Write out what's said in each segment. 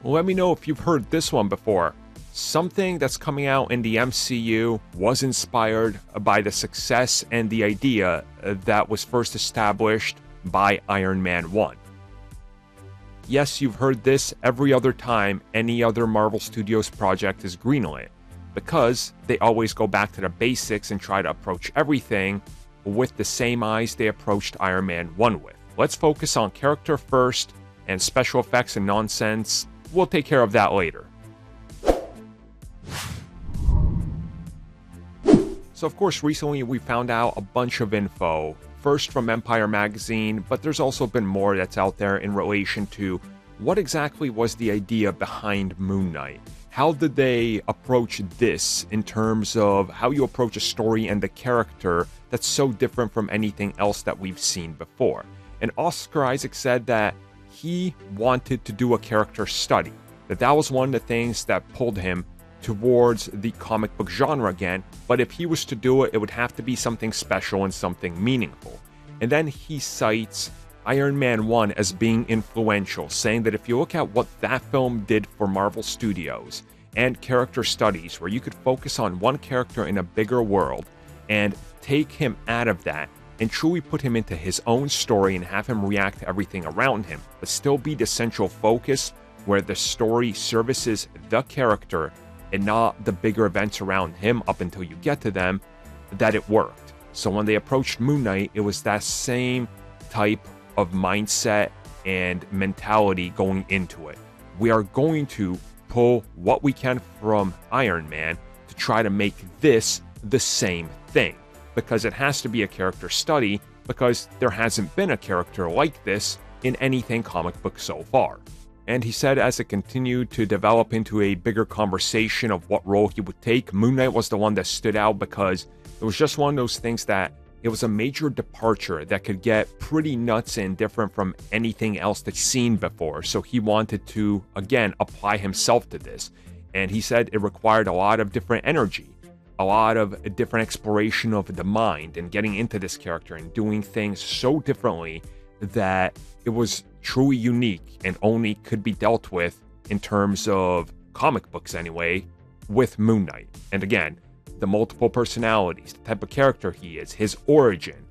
Let me know if you've heard this one before. Something that's coming out in the MCU was inspired by the success and the idea that was first established by Iron Man 1. Yes, you've heard this every other time any other Marvel Studios project is greenlit, because they always go back to the basics and try to approach everything with the same eyes they approached Iron Man 1 with. Let's focus on character first, and special effects and nonsense, we'll take care of that later. So of course, recently we found out a bunch of info, first from Empire Magazine, but there's also been more that's out there in relation to what exactly was the idea behind Moon Knight. How did they approach this in terms of how you approach a story and the character that's so different from anything else that we've seen before? And Oscar Isaac said that he wanted to do a character study, that was one of the things that pulled him towards the comic book genre again, but if he was to do it, it would have to be something special and something meaningful. And then he cites Iron Man 1 as being influential, saying that if you look at what that film did for Marvel Studios and character studies, where you could focus on one character in a bigger world and take him out of that and truly put him into his own story and have him react to everything around him, but still be the central focus where the story services the character and not the bigger events around him up until you get to them, that it worked. So when they approached Moon Knight, it was that same type of mindset and mentality going into it. We are going to pull what we can from Iron Man to try to make this the same thing, because it has to be a character study, because there hasn't been a character like this in anything comic book so far. And he said as it continued to develop into a bigger conversation of what role he would take, Moon Knight was the one that stood out because it was just one of those things that it was a major departure that could get pretty nuts and different from anything else that's seen before. So he wanted to, again, apply himself to this. And he said it required a lot of different energy, a lot of different exploration of the mind and getting into this character and doing things so differently that it was truly unique and only could be dealt with in terms of comic books anyway, with Moon Knight. And again, the multiple personalities, the type of character he is, his origin.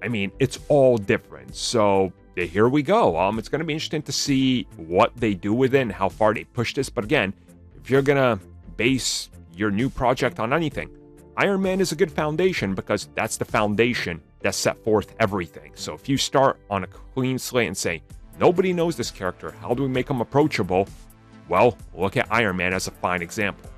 I mean, it's all different. So here we go. It's going to be interesting to see what they do with it and how far they push this. But again, if you're going to base your new project on anything, Iron Man is a good foundation, because that's the foundation that set forth everything. So if you start on a clean slate and say, nobody knows this character, how do we make him approachable? Well, look at Iron Man as a fine example.